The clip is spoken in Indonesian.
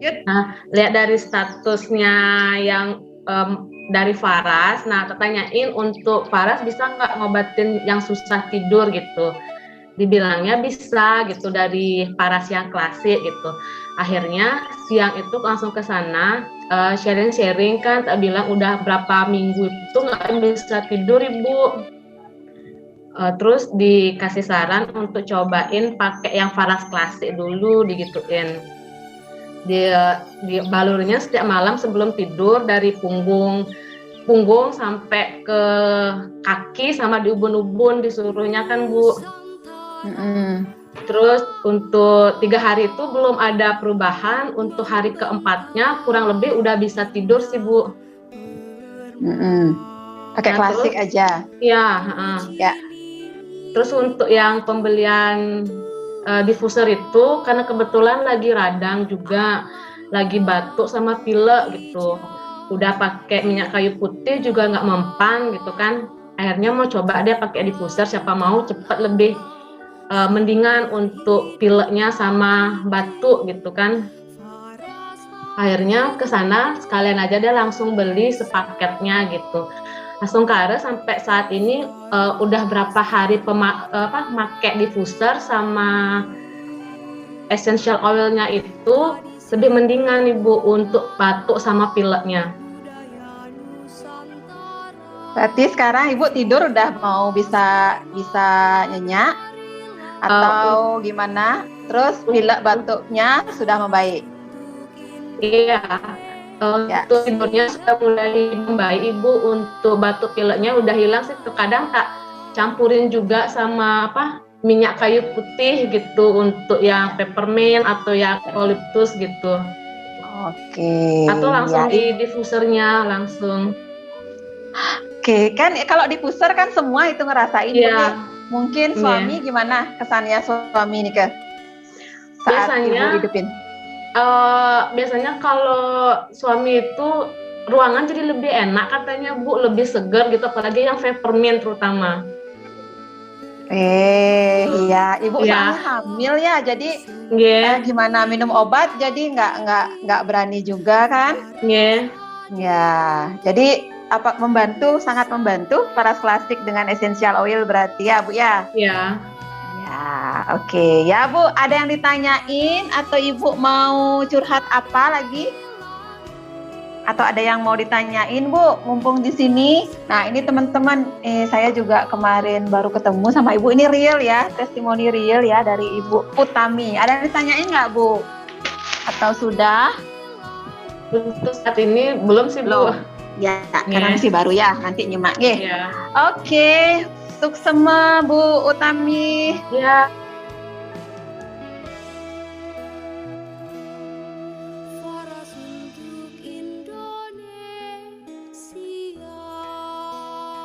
Nah, lihat dari statusnya yang dari Faras. Nah, tanyain untuk Faras bisa nggak ngobatin yang susah tidur gitu. Dibilangnya bisa gitu dari Faras yang klasik gitu. Akhirnya siang itu langsung ke sana sharing-sharing kan. Tak bilang udah berapa minggu itu nggak bisa tidur ibu. Terus dikasih saran untuk cobain pakai yang Faras klasik dulu digituin. Di balurnya setiap malam sebelum tidur dari punggung sampai ke kaki sama di ubun-ubun disuruhnya kan Bu. Terus untuk 3 hari itu belum ada perubahan. Untuk hari keempatnya kurang lebih udah bisa tidur sih Bu. Pakai klasik terus, aja. Ya. Terus untuk yang pembelian diffuser itu karena kebetulan lagi radang juga, lagi batuk sama pilek gitu. Udah pakai minyak kayu putih juga nggak mempan gitu kan. Akhirnya mau coba dia pakai diffuser, siapa mau cepat lebih mendingan untuk pileknya sama batuk gitu kan. Akhirnya ke sana sekalian aja dia langsung beli sepaketnya gitu. Langsung Kare sampai saat ini udah berapa hari make diffuser sama essential oilnya itu lebih mendingan Ibu untuk batuk sama pileknya. Berarti sekarang Ibu tidur udah mau bisa nyenyak atau gimana? Terus pilek batuknya sudah membaik? Iya. Untuk tidurnya sudah mulai membaik Ibu. Untuk batuk pileknya udah hilang sih. Kadang tak campurin juga sama minyak kayu putih gitu untuk yang peppermint atau yang eucalyptus gitu. Oke. Atau langsung di diffusernya langsung. Oke, kan kalau diffuser kan semua itu ngerasain. Iya. Mungkin suami gimana kesannya suami nih saat Ibu hidupin? Biasanya kalau suami itu ruangan jadi lebih enak katanya Bu, lebih segar gitu, apalagi yang peppermint terutama. Iya, Ibu soalnya hamil ya, jadi gimana minum obat jadi nggak berani juga kan? Ya, jadi sangat membantu Faras Klasik dengan essential oil berarti ya Bu ya? Iya. Oke. Ya Bu, ada yang ditanyain atau Ibu mau curhat apa lagi? Atau ada yang mau ditanyain Bu, mumpung di sini. Nah ini teman-teman, saya juga kemarin baru ketemu sama Ibu. Ini real ya, testimoni real ya dari Ibu Utami. Ada yang ditanyain nggak Bu? Atau sudah? Untuk saat ini belum sih Bu. Ya, karena masih baru ya, nanti nyimak. Oke. Suksema Bu Utami. Ya.